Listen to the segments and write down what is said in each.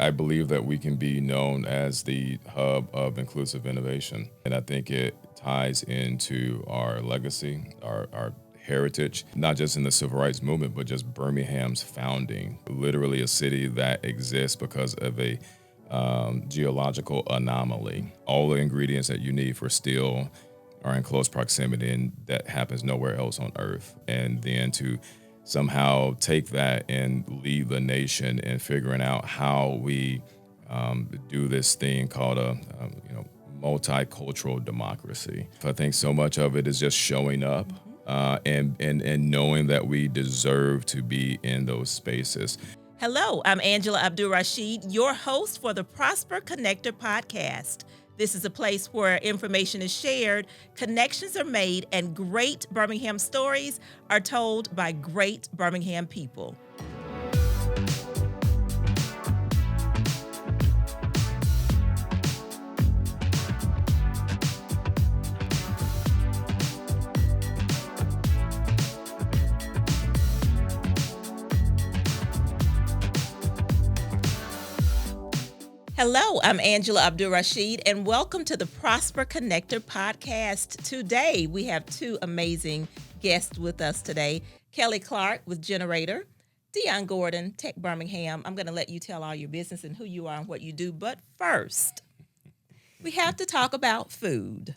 I believe that we can be known as the hub of inclusive innovation. And I think it ties into our legacy, our heritage, not just in the civil rights movement, but just Birmingham's founding. Literally a city that exists because of a geological anomaly. All the ingredients that you need for steel are in close proximity, and that happens nowhere else on earth. And then to somehow take that and lead the nation in figuring out how we do this thing called a multicultural democracy. I think so much of it is just showing up and knowing that we deserve to be in those spaces. Hello, I'm Angela Abdul-Rashid, your host for the Prosper Connector podcast. This is a place where information is shared, connections are made, and great Birmingham stories are told by great Birmingham people. Hello, I'm Angela Abdul-Rashid, and welcome to the Prosper Connector podcast. Today, we have two amazing guests with us today. Kellie Clark with Generator, Deon Gordon, Tech Birmingham. I'm going to let you tell all your business and who you are and what you do. But first, we have to talk about food.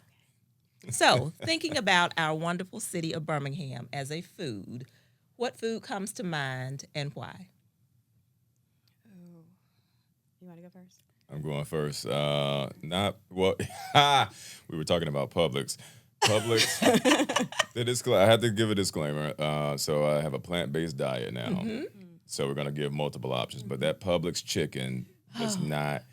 So, thinking about our wonderful city of Birmingham as a food, what food comes to mind and why? You want to go first? I'm going first. We were talking about Publix. I had to give a disclaimer. So I have a plant-based diet now. Mm-hmm. So we're going to give multiple options. But that Publix chicken does not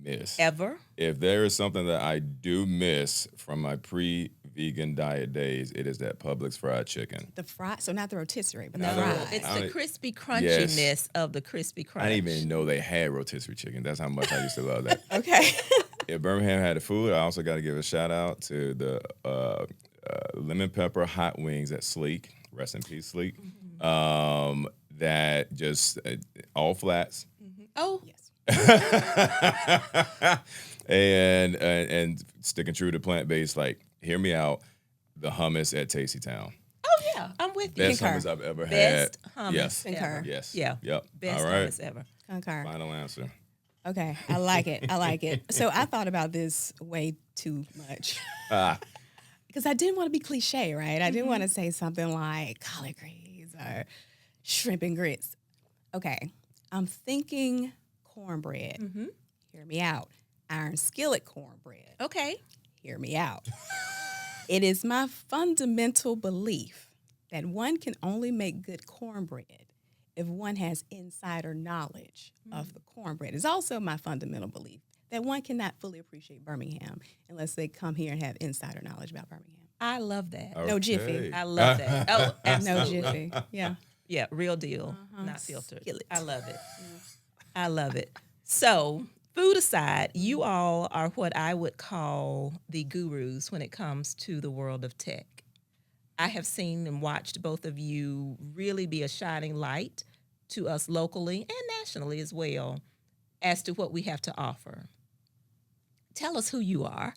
miss. Ever? If there is something that I do miss from my pre-vegan diet days, it is that Publix fried chicken. The fried, so not the rotisserie, but No, the fried. it's the crispy crunchiness of the crispy crunch. I didn't even know they had rotisserie chicken. That's how much I used to love that. Okay. If Birmingham had the food, I also got to give a shout out to the lemon pepper hot wings at Sleek. Rest in peace, Sleek. Mm-hmm. That just all flats. Mm-hmm. Oh, yes. and sticking true to plant-based, like, hear me out, the hummus at Tasty Town. Oh, yeah, I'm with you. Best hummus I've ever had. Best hummus Yes. ever. Yes. Yeah. Yep. Best all right. hummus ever. Concur. Final answer. Okay, I like it. So I thought about this way too much. Because I didn't want to be cliche, right? I didn't want to say something like collard greens or shrimp and grits. Okay, I'm thinking cornbread. Mm-hmm. Hear me out. Iron skillet cornbread. Okay. Hear me out. It is my fundamental belief that one can only make good cornbread if one has insider knowledge of the cornbread. It's also my fundamental belief that one cannot fully appreciate Birmingham unless they come here and have insider knowledge about Birmingham. I love that. Okay. No jiffy. I love that. Oh, absolutely. No jiffy. Yeah. Yeah, real deal, not filtered. I love it. I love it. So, food aside, you all are what I would call the gurus when it comes to the world of tech. I have seen and watched both of you really be a shining light to us locally and nationally as well as to what we have to offer. Tell us who you are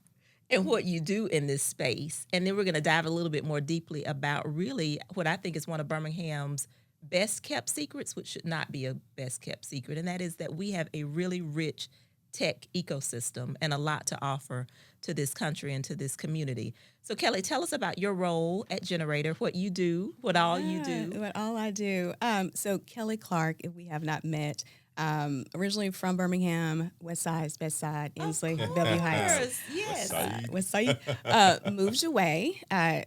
and what you do in this space. And then we're going to dive a little bit more deeply about really what I think is one of Birmingham's best kept secrets, which should not be a best kept secret. And that is that we have a really rich tech ecosystem and a lot to offer to this country and to this community. So Kellie, tell us about your role at Generator, what you do, what all you do. What all I do. So Kellie Clark, if we have not met, originally from Birmingham, West Side, Best Side, Inslee, Bellevue Heights. Yes. West Side. Moved away I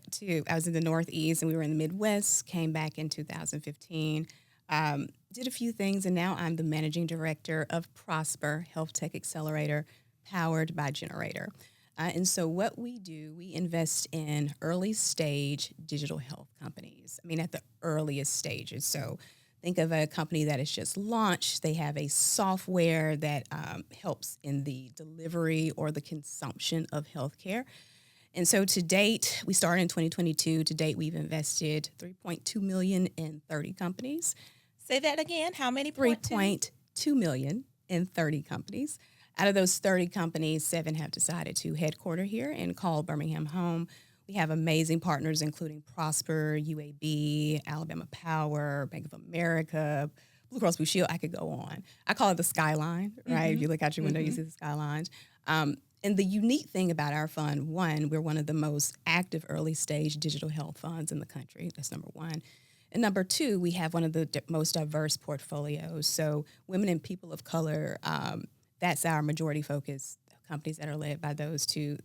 was in the Northeast and we were in the Midwest, came back in 2015. Did a few things, and now I'm the managing director of Prosper Health Tech Accelerator, powered by Generator. And so what we do, we invest in early stage digital health companies. I mean, at the earliest stages. So think of a company that is just launched. They have a software that helps in the delivery or the consumption of healthcare. And so to date, we started in 2022. To date, we've invested $3.2 million in 30 companies. Say that again. How many? 3.2 million 130 companies. Out of those 30 companies, 7 have decided to headquarter here and call Birmingham home. We have amazing partners, including Prosper, UAB, Alabama Power, Bank of America, Blue Cross Blue Shield. I could go on. I call it the skyline, right? If you look out your window, you see the skylines. And the unique thing about our fund, one, we're one of the most active early stage digital health funds in the country. That's number one. And number two, we have one of the most diverse portfolios. So women and people of color, that's our majority focus companies that are led by those two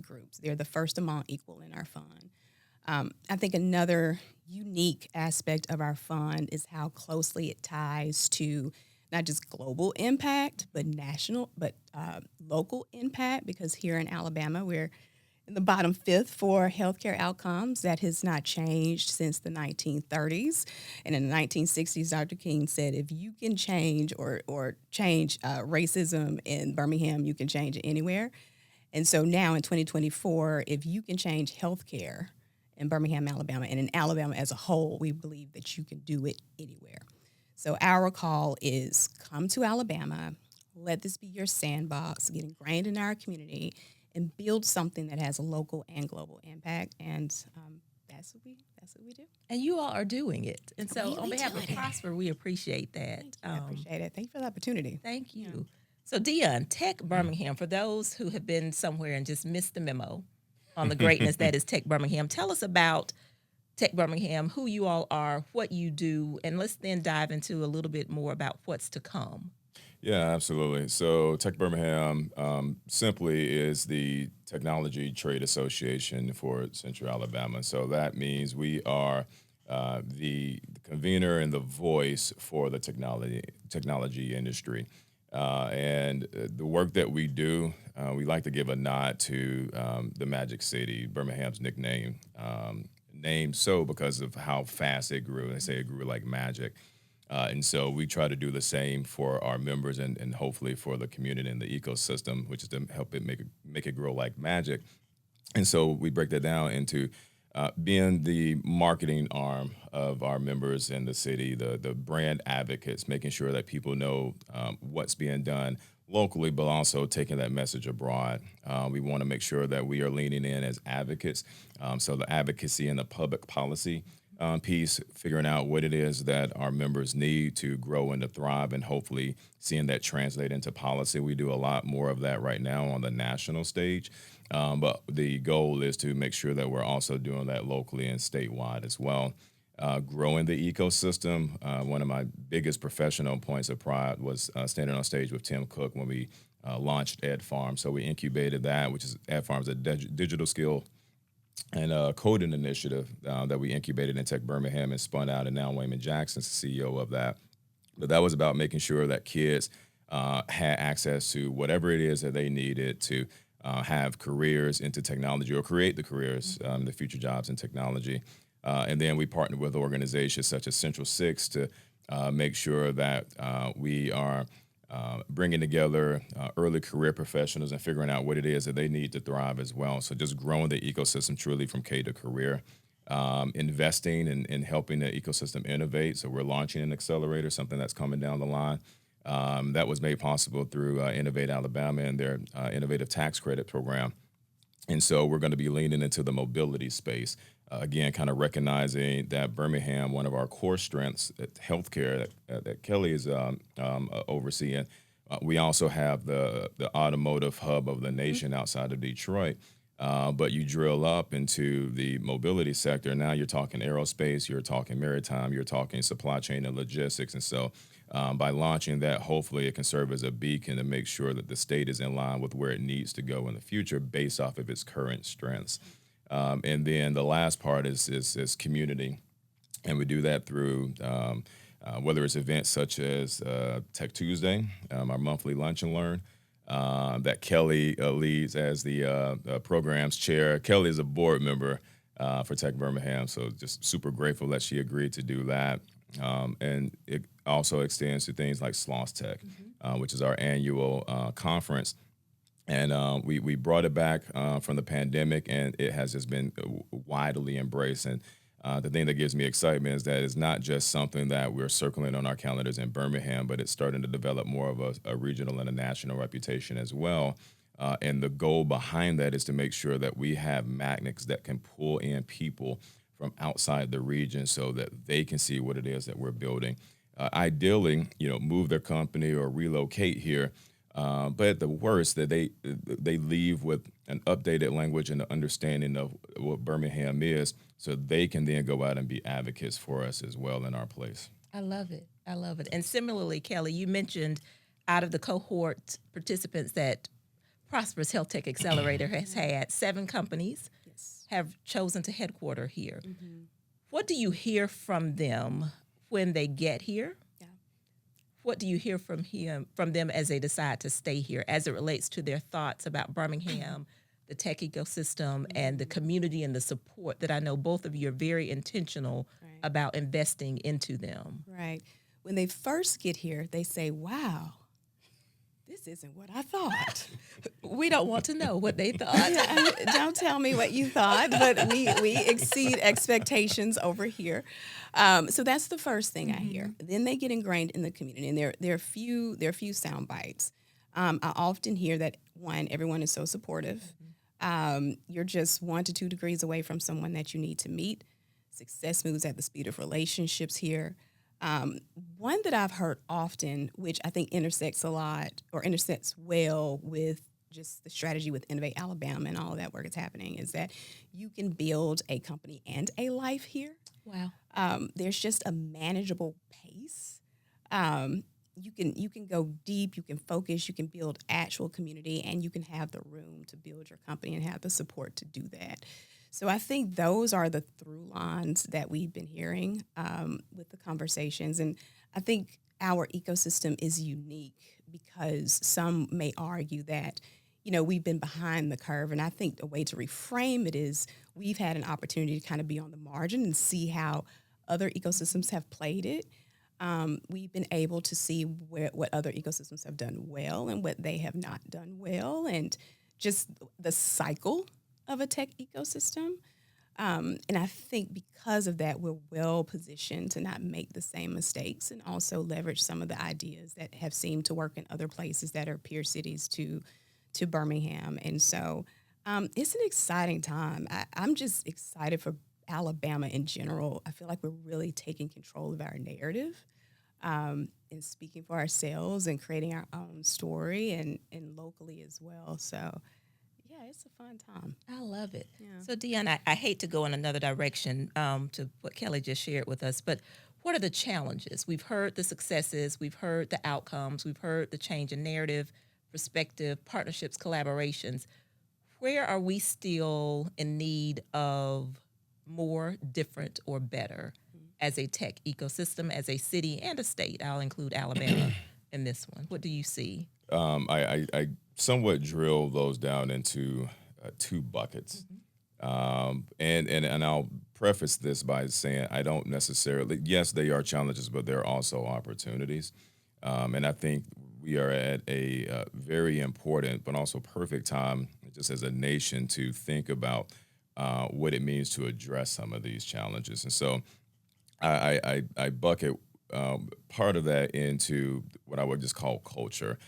groups. They're the first among equal in our fund. I think another unique aspect of our fund is how closely it ties to not just global impact, but national, but local impact, because here in Alabama, we're in the bottom fifth for healthcare outcomes. That has not changed since the 1930s. And in the 1960s, Dr. King said, if you can change or change racism in Birmingham, you can change it anywhere. And so now in 2024, if you can change healthcare in Birmingham, Alabama, and in Alabama as a whole, we believe that you can do it anywhere. So our call is come to Alabama, let this be your sandbox, get ingrained in our community, and build something that has a local and global impact. And that's what we do. And you all are doing it. And so on behalf of Prosper, we appreciate that. I appreciate it. Thank you for the opportunity. Thank you. Yeah. So Deon, Tech Birmingham, for those who have been somewhere and just missed the memo on the greatness that is Tech Birmingham, tell us about Tech Birmingham, who you all are, what you do, and let's then dive into a little bit more about what's to come. Yeah, absolutely. So Tech Birmingham simply is the Technology Trade Association for Central Alabama. So that means we are the convener and the voice for the technology industry. And the work that we do, we like to give a nod to the Magic City, Birmingham's nickname, named so because of how fast it grew. They say it grew like magic. And so we try to do the same for our members and hopefully for the community and the ecosystem, which is to help it make it grow like magic. And so we break that down into being the marketing arm of our members in the city, the brand advocates, making sure that people know what's being done locally, but also taking that message abroad. We want to make sure that we are leaning in as advocates. So the advocacy and the public policy piece, figuring out what it is that our members need to grow and to thrive, and hopefully seeing that translate into policy. We do a lot more of that right now on the national stage, but the goal is to make sure that we're also doing that locally and statewide as well. Growing the ecosystem, one of my biggest professional points of pride was standing on stage with Tim Cook when we launched Ed Farm. So we incubated that, which is Ed Farm is a digital skill and coding initiative that we incubated in Tech Birmingham and spun out, and now Wayman Jackson's the CEO of that. But that was about making sure that kids had access to whatever it is that they needed to have careers into technology or create the careers, the future jobs in technology. And then we partnered with organizations such as Central Six to make sure that we are bringing together early career professionals and figuring out what it is that they need to thrive as well. So just growing the ecosystem truly from K to career, investing in helping the ecosystem innovate. So we're launching an accelerator, something that's coming down the line. That was made possible through Innovate Alabama and their innovative tax credit program. And so we're going to be leaning into the mobility space. Again, kind of recognizing that Birmingham, one of our core strengths, healthcare that Kellie is overseeing. We also have the automotive hub of the nation outside of Detroit. But you drill up into the mobility sector, now you're talking aerospace, you're talking maritime, you're talking supply chain and logistics. And so by launching that, hopefully it can serve as a beacon to make sure that the state is in line with where it needs to go in the future based off of its current strengths. And then the last part is community. And we do that through whether it's events such as Tech Tuesday, our monthly lunch and learn, that Kellie leads as the program's chair. Kellie is a board member for Tech Birmingham, so just super grateful that she agreed to do that. And it also extends to things like Sloss Tech, which is our annual conference. And we brought it back from the pandemic, and it has just been widely embraced. And The thing that gives me excitement is that it's not just something that we're circling on our calendars in Birmingham, but it's starting to develop more of a regional and a national reputation as well. And the goal behind that is to make sure that we have magnets that can pull in people from outside the region so that they can see what it is that we're building. Ideally, move their company or relocate here. But at the worst, that they leave with an updated language and an understanding of what Birmingham is, so they can then go out and be advocates for us as well in our place. I love it. I love it. And similarly, Kellie, you mentioned out of the cohort participants that Prosperous Health Tech Accelerator has had, 7 companies have chosen to headquarter here. What do you hear from them when they get here? What do you hear from them as they decide to stay here, as it relates to their thoughts about Birmingham, the tech ecosystem, and the community and the support that I know both of you are very intentional about investing into them? Right. When they first get here, they say, wow, this isn't what I thought. We don't want to know what they thought. Don't tell me what you thought, but we exceed expectations over here. So that's the first thing I hear. Then they get ingrained in the community, and there are few sound bites. I often hear that, one, everyone is so supportive. You're just 1 to 2 degrees away from someone that you need to meet. Success moves at the speed of relationships here. One that I've heard often, which I think intersects well with just the strategy with Innovate Alabama and all of that work that's happening, is that you can build a company and a life here. Wow. There's just a manageable pace. You can go deep, you can focus, you can build actual community, and you can have the room to build your company and have the support to do that. So I think those are the through lines that we've been hearing with the conversations. And I think our ecosystem is unique because some may argue that, we've been behind the curve. And I think a way to reframe it is we've had an opportunity to kind of be on the margin and see how other ecosystems have played it. We've been able to see what other ecosystems have done well and what they have not done well, and just the cycle of a tech ecosystem. And I think because of that, we're well positioned to not make the same mistakes and also leverage some of the ideas that have seemed to work in other places that are peer cities to Birmingham. And so it's an exciting time. I'm just excited for Alabama in general. I feel like we're really taking control of our narrative and speaking for ourselves and creating our own story and locally as well. So it's a fun time. I love it. Yeah. So, Deon, I hate to go in another direction to what Kellie just shared with us, but what are the challenges? We've heard the successes, we've heard the outcomes, we've heard the change in narrative, perspective, partnerships, collaborations. Where are we still in need of more, different, or better as a tech ecosystem, as a city and a state? I'll include Alabama in this one. What do you see? I somewhat drill those down into 2 buckets. And I'll preface this by saying I don't necessarily, yes, they are challenges, but they're also opportunities. And I think we are at a very important but also perfect time just as a nation to think about what it means to address some of these challenges. And so I bucket part of that into what I would just call culture.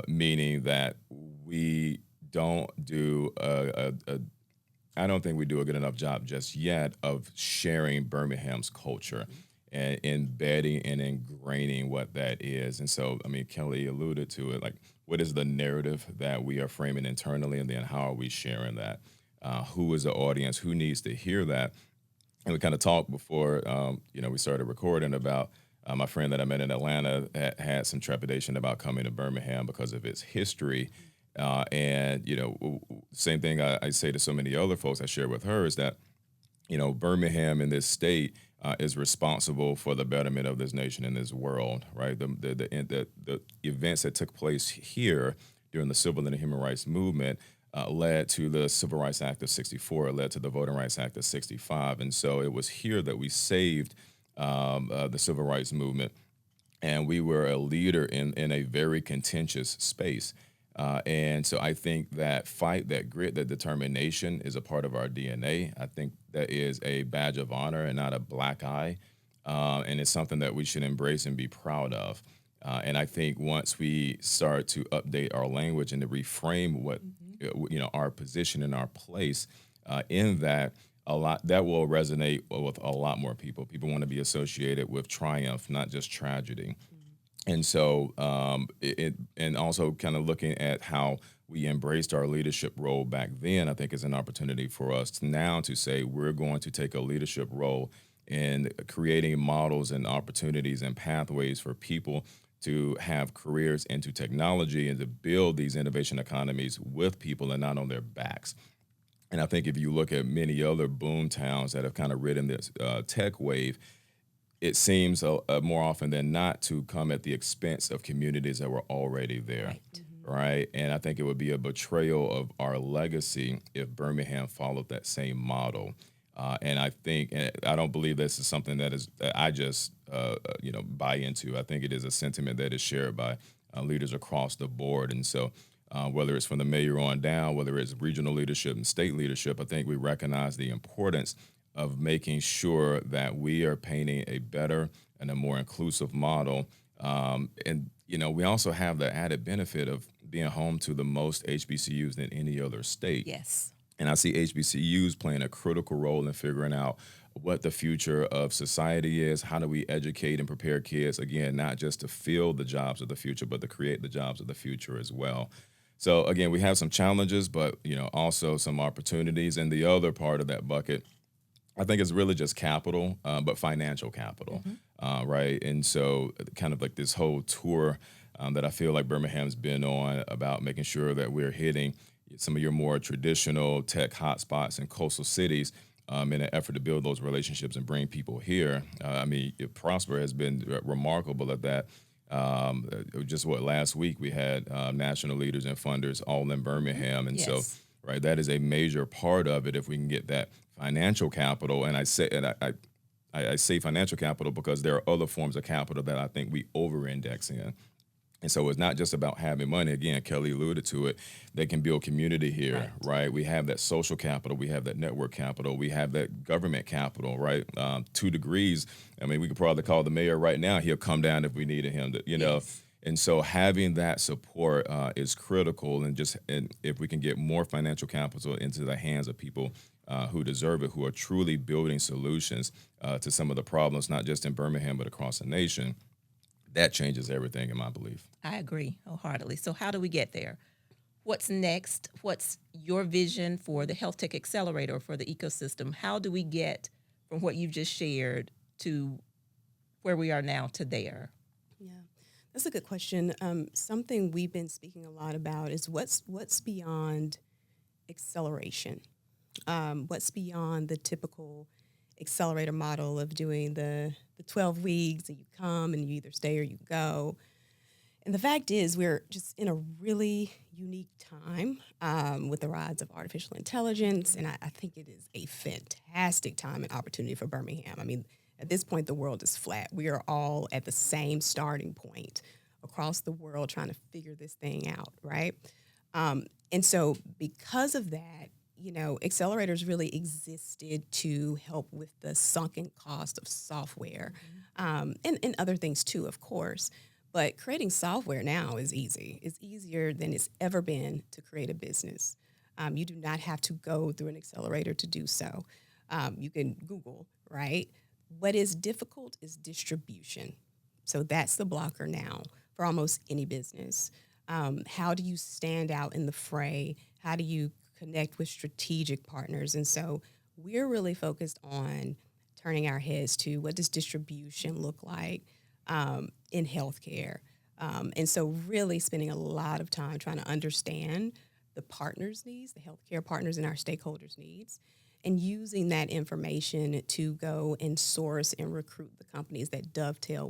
Meaning that we don't do I don't think we do a good enough job just yet of sharing Birmingham's culture and embedding and ingraining what that is. And so, Kellie alluded to it, like, what is the narrative that we are framing internally, and then how are we sharing that? Who is the audience? Who needs to hear that? And we kind of talked before, we started recording about my friend that I met in Atlanta had some trepidation about coming to Birmingham because of its history. Same thing I say to so many other folks I share with her is that, Birmingham in this state is responsible for the betterment of this nation and this world, right? The events that took place here during the civil and human rights movement led to the Civil Rights Act of 64, led to the Voting Rights Act of 65. And so it was here that we saved the civil rights movement, and we were a leader in a very contentious space. And so I think that fight, that grit, that determination is a part of our DNA. I think that is a badge of honor and not a black eye. And it's something that we should embrace and be proud of. And I think once we start to update our language and to reframe what our position and our place in that, a lot that will resonate with a lot more people. People want to be associated with triumph, not just tragedy. And so, and also kind of looking at how we embraced our leadership role back then, I think is an opportunity for us now to say we're going to take a leadership role in creating models and opportunities and pathways for people to have careers into technology and to build these innovation economies with people and not on their backs. And I think if you look at many other boom towns that have kind of ridden this tech wave, it seems more often than not to come at the expense of communities that were already there. Right. And I think it would be a betrayal of our legacy if Birmingham followed that same model. And I don't believe this is something that I just buy into. I think it is a sentiment that is shared by leaders across the board. And so whether it's from the mayor on down, whether it's regional leadership and state leadership, I think we recognize the importance of making sure that we are painting a better and a more inclusive model. And we also have the added benefit of being home to the most HBCUs than any other state. Yes. And I see HBCUs playing a critical role in figuring out what the future of society is. How do we educate and prepare kids, again, not just to fill the jobs of the future, but to create the jobs of the future as well. So, again, we have some challenges, but, also some opportunities. And the other part of that bucket, I think it's really just capital, but financial capital, right? And so kind of like this whole tour that I feel like Birmingham's been on about making sure that we're hitting some of your more traditional tech hotspots and coastal cities in an effort to build those relationships and bring people here. Prosper has been remarkable at that. Last week we had national leaders and funders all in Birmingham. And so, right, that is a major part of it if we can get that financial capital. And I say financial capital because there are other forms of capital that I think we over-index in. And so it's not just about having money. Again, Kellie alluded to it. They can build community here, right? We have that social capital. We have that network capital. We have that government capital, right? 2 degrees. We could probably call the mayor right now. He'll come down if we needed him to, know. And so having that support is critical. And if we can get more financial capital into the hands of people who deserve it, who are truly building solutions to some of the problems, not just in Birmingham, but across the nation, that changes everything in my belief. I agree wholeheartedly. So how do we get there? What's next? What's your vision for the Health Tech Accelerator, for the ecosystem? How do we get from what you've just shared to where we are now to there? Yeah, that's a good question. Something we've been speaking a lot about is what's beyond acceleration. What's beyond the typical accelerator model of doing the 12 weeks and you come and you either stay or you go. And the fact is we're just in a really unique time with the rise of artificial intelligence. And I think it is a fantastic time and opportunity for Birmingham. At this point, the world is flat. We are all at the same starting point across the world trying to figure this thing out, right? And so because of that, accelerators really existed to help with the sunken cost of software and other things too, of course. But creating software now is easy. It's easier than it's ever been to create a business. You do not have to go through an accelerator to do so. You can Google, right? What is difficult is distribution. So that's the blocker now for almost any business. How do you stand out in the fray? How do you connect with strategic partners? And so we're really focused on turning our heads to what does distribution look like in healthcare. And so really spending a lot of time trying to understand the partners' needs, the healthcare partners and our stakeholders' needs, and using that information to go and source and recruit the companies that dovetail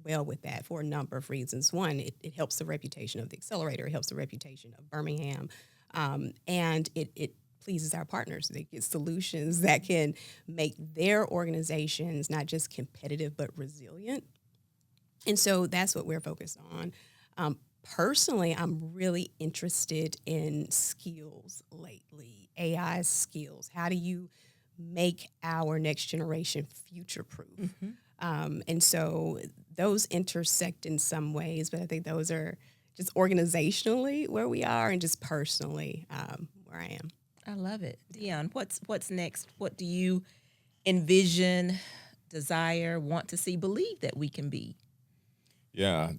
well with that for a number of reasons. One, it helps the reputation of the accelerator. It helps the reputation of Birmingham. And it pleases our partners. They get solutions that can make their organizations not just competitive, but resilient. And so that's what we're focused on. Personally, I'm really interested in skills lately, AI skills. How do you make our next generation future proof. And so those intersect in some ways, but I think those are just organizationally where we are and just personally where I am. I love it. Deon, what's next? What do you envision, desire, want to see, believe that we can be? Yeah.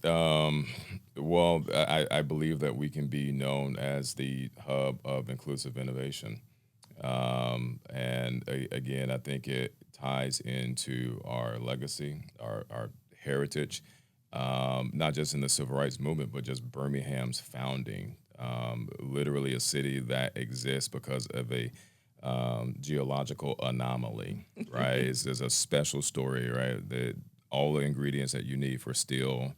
Well, I believe that we can be known as the hub of inclusive innovation. Again, I think it ties into our legacy, our heritage, not just in the civil rights movement, but just Birmingham's founding. Literally a city that exists because of a geological anomaly, right? There's a special story, right? That all the ingredients that you need for steel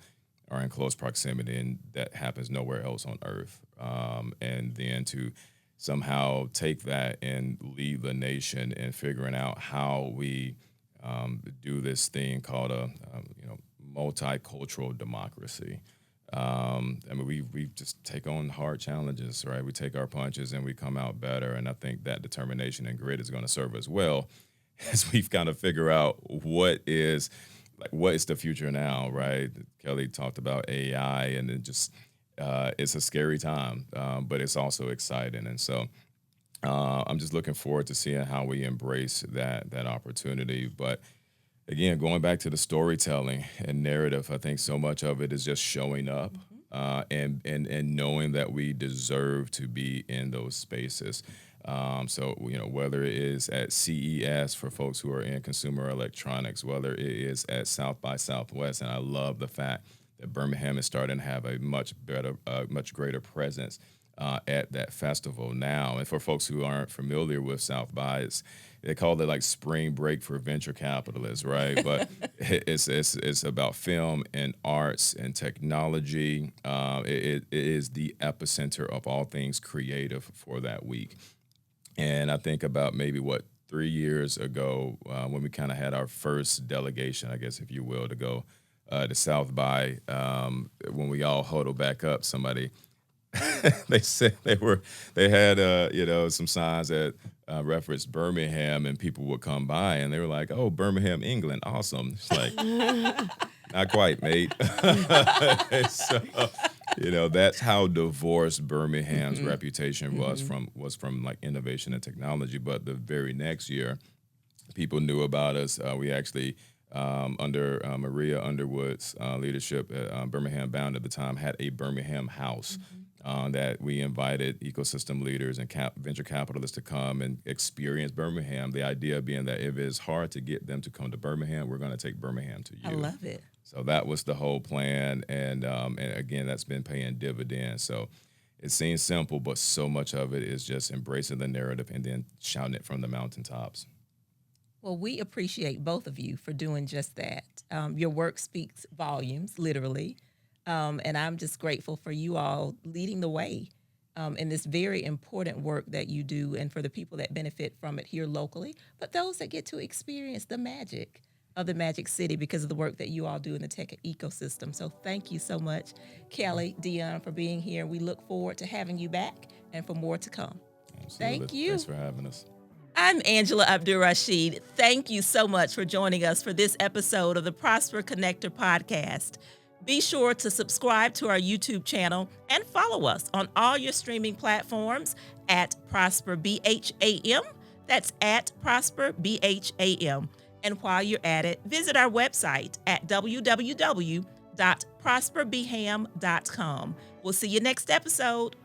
are in close proximity, and that happens nowhere else on Earth. And then to somehow take that and lead the nation in figuring out how we do this thing called a multicultural democracy. We just take on hard challenges, right? We take our punches and we come out better. And I think that determination and grit is going to serve us well as we've kind of figure out what is the future now, right? Kellie talked about AI, and it just it's a scary time, but it's also exciting. And so I'm just looking forward to seeing how we embrace that opportunity. But again, going back to the storytelling and narrative, I think so much of it is just showing up and knowing that we deserve to be in those spaces. So, whether it is at CES for folks who are in consumer electronics, whether it is at South by Southwest, and I love the fact that Birmingham is starting to have a much greater presence at that festival now. And for folks who aren't familiar with South by, they call it like spring break for venture capitalists, right? But it's about film and arts and technology. It is the epicenter of all things creative for that week. And I think about maybe 3 years ago when we kind of had our first delegation, I guess, if you will, to go to South by, when we all huddled back up, somebody they said they had some signs that referenced Birmingham, and people would come by and they were like, "Oh, Birmingham, England, awesome." It's like, not quite, mate. So, that's how divorced Birmingham's reputation was from like innovation and technology. But the very next year, people knew about us. We actually, under Maria Underwood's leadership, Birmingham Bound at the time had a Birmingham House. That we invited ecosystem leaders and venture capitalists to come and experience Birmingham. The idea being that if it's hard to get them to come to Birmingham, we're going to take Birmingham to you. I love it. So that was the whole plan, and again, that's been paying dividends. So it seems simple, but so much of it is just embracing the narrative and then shouting it from the mountaintops. Well, we appreciate both of you for doing just that. Your work speaks volumes, literally. And I'm just grateful for you all leading the way in this very important work that you do, and for the people that benefit from it here locally, but those that get to experience the magic of the Magic City because of the work that you all do in the tech ecosystem. So thank you so much, Kellie, Deon, for being here. We look forward to having you back and for more to come. Absolutely. Thank you. Thanks for having us. I'm Angela Abdur-Rashid. Thank you so much for joining us for this episode of the Prosper Connector podcast. Be sure to subscribe to our YouTube channel and follow us on all your streaming platforms at Prosper BHAM. That's at Prosper BHAM. And while you're at it, visit our website at www.prosperbham.com. We'll see you next episode.